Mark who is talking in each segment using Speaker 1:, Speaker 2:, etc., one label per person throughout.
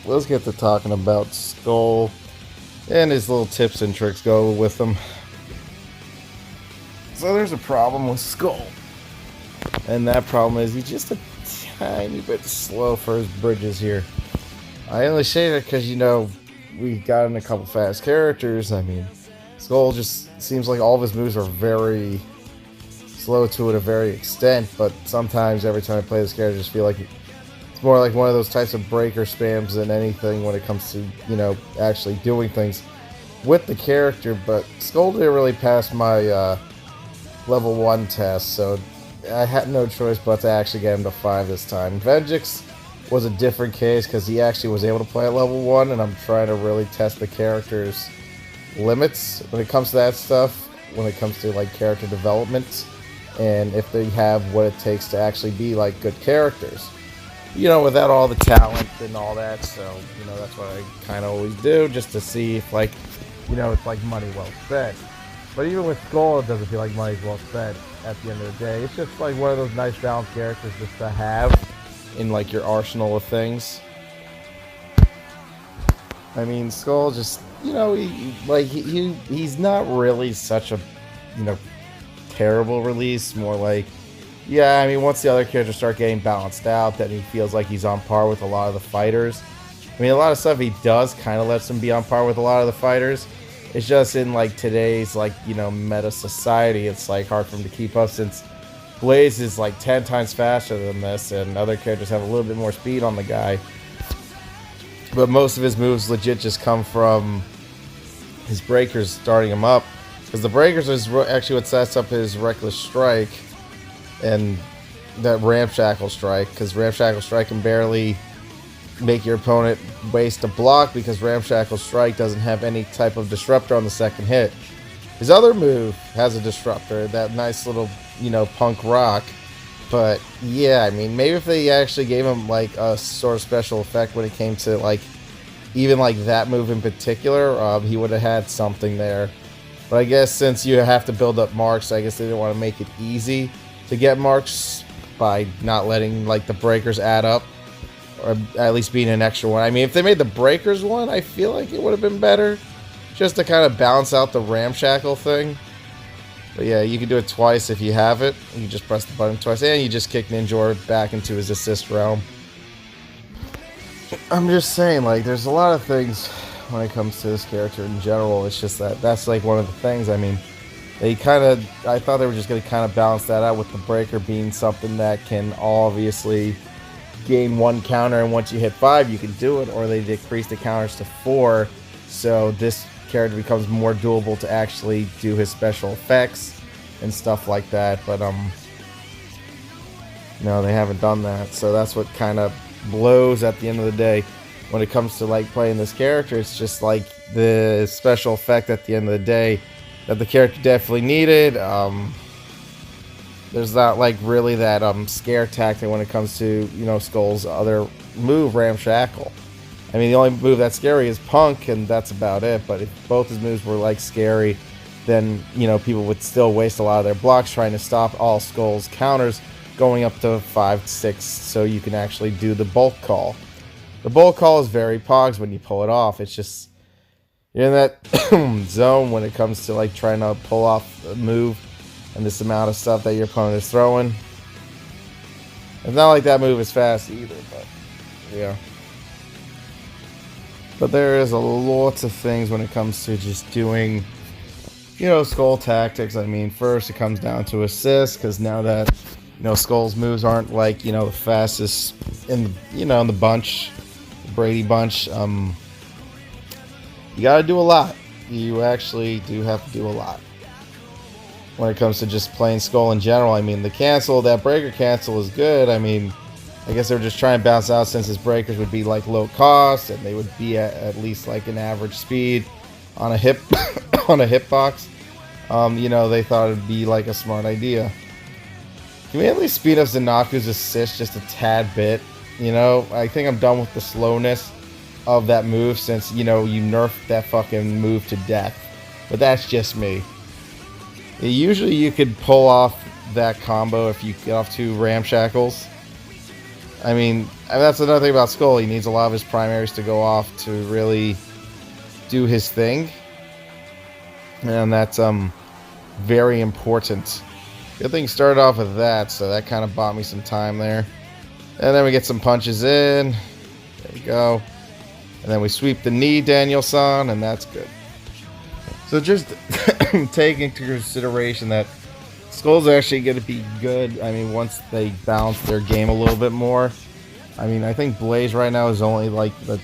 Speaker 1: let's get to talking about Skull and his little tips and tricks go with him. So there's a problem with Skull, and that problem is he's just a tiny bit slow for his bridges here. I only say that because, we got in a couple fast characters. I mean, Skull just seems like all of his moves are very slow to a very extent, but sometimes every time I play this character, I just feel like it's more like one of those types of breaker spams than anything when it comes to, actually doing things with the character. But Skull didn't really pass my level 1 test, so I had no choice but to actually get him to 5 this time. Venjix was a different case because he actually was able to play at level 1, and I'm trying to really test the character's limits when it comes to that stuff, when it comes to like character development, and if they have what it takes to actually be like good characters. Without all the talent and all that, so, that's what I kind of always do, just to see if, like, it's like money well spent. But even with Skull, it doesn't feel like money's well spent at the end of the day. It's just like one of those nice balanced characters just to have in, like, your arsenal of things. I mean, Skull just, he's not really such a, terrible release, more like, yeah, I mean, once the other characters start getting balanced out, then he feels like he's on par with a lot of the fighters. I mean, a lot of stuff he does kind of lets him be on par with a lot of the fighters. It's just in, like, today's, like, meta society, it's, like, hard for him to keep up since Blaze is, like, 10 times faster than this, and other characters have a little bit more speed on the guy. But most of his moves legit just come from his breakers starting him up, because the breakers is actually what sets up his Reckless Strike and that Ramshackle Strike, because Ramshackle Strike can barely make your opponent waste a block because Ramshackle Strike doesn't have any type of disruptor on the second hit. His other move has a disruptor, that nice little, punk rock. But yeah, I mean, maybe if they actually gave him like a sort of special effect when it came to like even like that move in particular, he would have had something there. But I guess since you have to build up marks, I guess they didn't want to make it easy to get marks by not letting like the breakers add up, or at least being an extra one. I mean, if they made the breakers one, I feel like it would have been better, just to kind of balance out the ramshackle thing. But yeah, you can do it twice if you have it. You just press the button twice, and you just kick Ninjor back into his assist realm. I'm just saying, like, there's a lot of things when it comes to this character in general. It's just that's like one of the things. I mean, I thought they were just going to kind of balance that out with the breaker being something that can obviously gain 1 counter, and once you hit 5, you can do it, or they decrease the counters to 4, so this character becomes more doable to actually do his special effects and stuff like that. But no, they haven't done that, so that's what kind of blows at the end of the day when it comes to like playing this character. It's just like the special effect at the end of the day that the character definitely needed. There's not like really that scare tactic when it comes to Skull's other move, Ramshackle. I mean, the only move that's scary is Punk, and that's about it. But if both his moves were like scary, then people would still waste a lot of their blocks trying to stop all Skull's counters going up to 5, 6, so you can actually do the bulk call. The bulk call is very pogs when you pull it off. It's just you're in that zone when it comes to like trying to pull off a move and this amount of stuff that your opponent is throwing. It's not like that move is fast either, but yeah. But there is a lot of things when it comes to just doing, Skull tactics. I mean, first it comes down to assists, because now that, Skull's moves aren't like, the fastest in the, in the bunch, the Brady bunch. You gotta do a lot. You actually do have to do a lot when it comes to just playing Skull in general. I mean, that breaker cancel is good. I mean, I guess they were just trying to balance out since his breakers would be like low cost and they would be at least like an average speed on a hip on a hitbox. They thought it'd be like a smart idea. Can we at least speed up Zanaku's assist just a tad bit? I think I'm done with the slowness of that move since, you nerfed that fucking move to death. But that's just me. Usually you could pull off that combo if you get off 2 ramshackles. I mean, And that's another thing about Skull. He needs a lot of his primaries to go off to really do his thing. And that's very important. Good thing started off with that, so that kind of bought me some time there. And then we get some punches in. There we go. And then we sweep the knee, Danielson, and that's good. So just take into consideration that Skull's actually going to be good. I mean, once they balance their game a little bit more. I mean, I think Blaze right now is only like the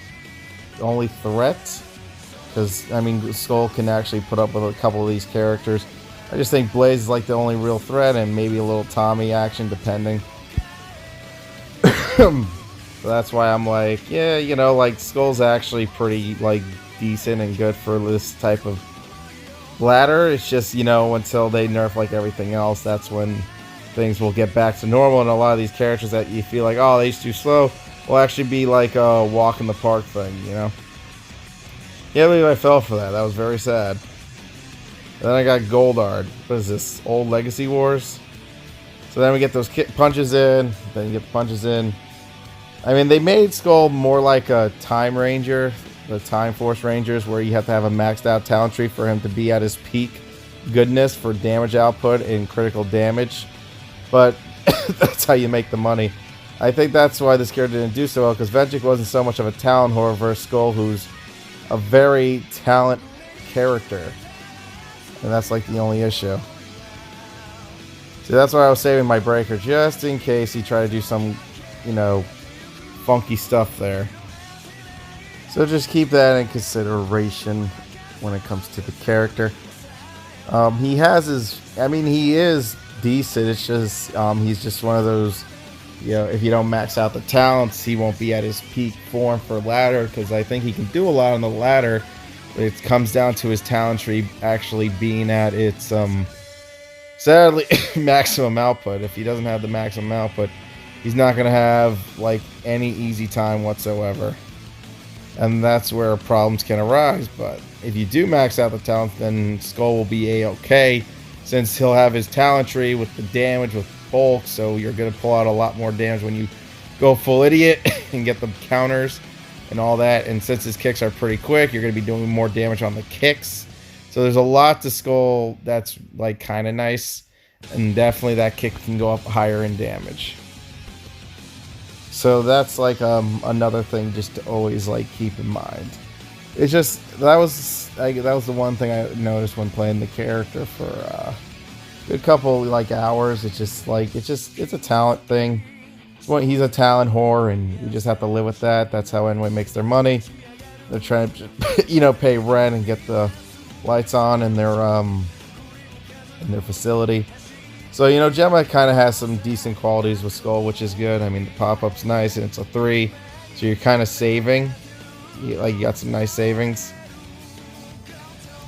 Speaker 1: only threat. Because, I mean, Skull can actually put up with a couple of these characters. I just think Blaze is like the only real threat, and maybe a little Tommy action, depending. So that's why I'm like, yeah, you know, like, Skull's actually pretty, like, decent and good for this type of ladder. It's just, you know, until they nerf, like, everything else, that's when things will get back to normal, and a lot of these characters that you feel like, oh, they're too slow, will actually be like a walk in the park thing, you know? Yeah, I believe I fell for that. That was very sad. And then I got Goldard. What is this? Old Legacy Wars? So then we get those punches in. Then you get the punches in. I mean, they made Skull more like a Time Ranger. The Time Force Rangers, where you have to have a maxed out talent tree for him to be at his peak goodness for damage output and critical damage. But that's how you make the money. I think that's why this character didn't do so well, because Venjik wasn't so much of a talent whore versus Skull, who's a very talent character. And that's like the only issue. See, that's why I was saving my breaker, just in case he tried to do some, you know, funky stuff there. So just keep that in consideration when it comes to the character. He has his, I mean, he is decent. It's just, he's just one of those, you know, if you don't max out the talents, he won't be at his peak form for ladder, because I think he can do a lot on the ladder. It comes down to his talent tree actually being at its, sadly, maximum output. If he doesn't have the maximum output, he's not going to have, like, any easy time whatsoever. And that's where problems can arise. But if you do max out the talent, then Skull will be A-okay, since he'll have his talent tree with the damage, with bulk, so you're going to pull out a lot more damage when you go full idiot and get the counters and all that. And since his kicks are pretty quick, you're going to be doing more damage on the kicks. So there's a lot to Skull that's like kind of nice, and definitely that kick can go up higher in damage. So that's like another thing just to always like keep in mind. It's just that was the one thing I noticed when playing the character for a good couple like hours. It's just like it's a talent thing. He's a talent whore, and you just have to live with that. That's how Enway makes their money. They're trying to, you know, pay rent and get the lights on in their facility. So, you know, Gemma kind of has some decent qualities with Skull, which is good. I mean, the pop-up's nice, and it's a 3, so you're kind of saving. You got some nice savings.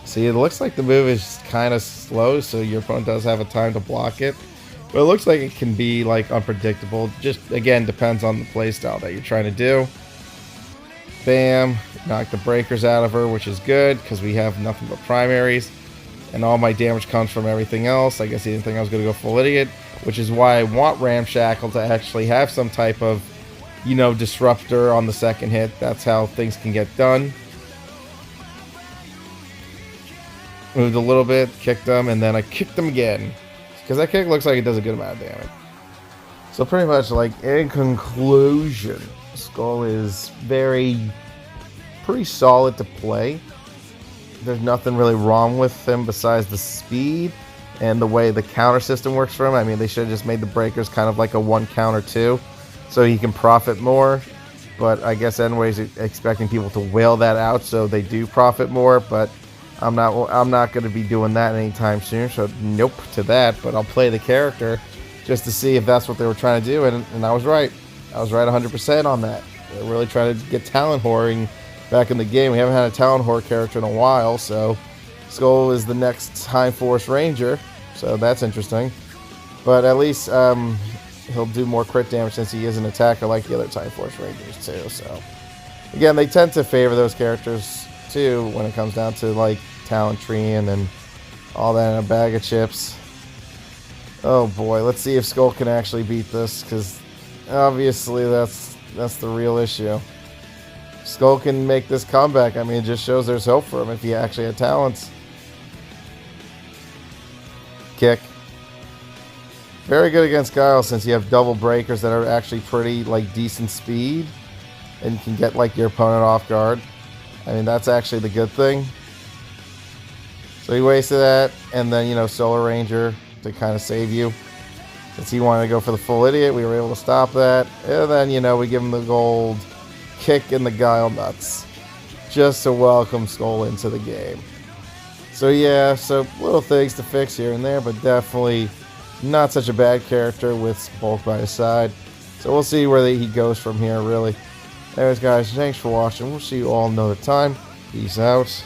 Speaker 1: See, it looks like the move is kind of slow, so your opponent does have a time to block it. But it looks like it can be, like, unpredictable. Just, again, depends on the playstyle that you're trying to do. Bam. Knock the breakers out of her, which is good, because we have nothing but primaries. And all my damage comes from everything else. I guess he didn't think I was going to go full idiot, which is why I want Ramshackle to actually have some type of, you know, disruptor on the second hit. That's how things can get done. Moved a little bit, kicked him, and then I kicked him again. Because that kick looks like it does a good amount of damage. So pretty much, like, in conclusion, Skull is pretty solid to play. There's nothing really wrong with him besides the speed and the way the counter system works for him. I mean, they should have just made the breakers kind of like a 1 counter 2, so he can profit more. But I guess anyways, expecting people to wail that out so they do profit more. But I'm not going to be doing that anytime soon. So nope to that. But I'll play the character just to see if that's what they were trying to do, and I was right. I was right 100% on that. They're really trying to get talent whoring back in the game. We haven't had a talent whore character in a while, so Skull is the next Time Force Ranger, so that's interesting. But at least he'll do more crit damage since he is an attacker like the other Time Force Rangers too. So again, they tend to favor those characters too when it comes down to like talent treeing and all that in a bag of chips. Oh boy, let's see if Skull can actually beat this, because obviously that's That's the real issue. Skull can make this comeback. I mean, it just shows there's hope for him if he actually had talents. Kick. Very good against Guile since you have double breakers that are actually pretty, like, decent speed. And can get, like, your opponent off guard. I mean, that's actually the good thing. So he wasted that. And then, you know, Solar Ranger to kind of save you. Since he wanted to go for the full idiot, we were able to stop that. And then, you know, we give him the gold kick in the Guile nuts. Just to welcome Skull into the game. So yeah, so little things to fix here and there, but definitely not such a bad character with Bulk by his side. So we'll see where he goes from here, really. Anyways, guys, thanks for watching. We'll see you all another time. Peace out.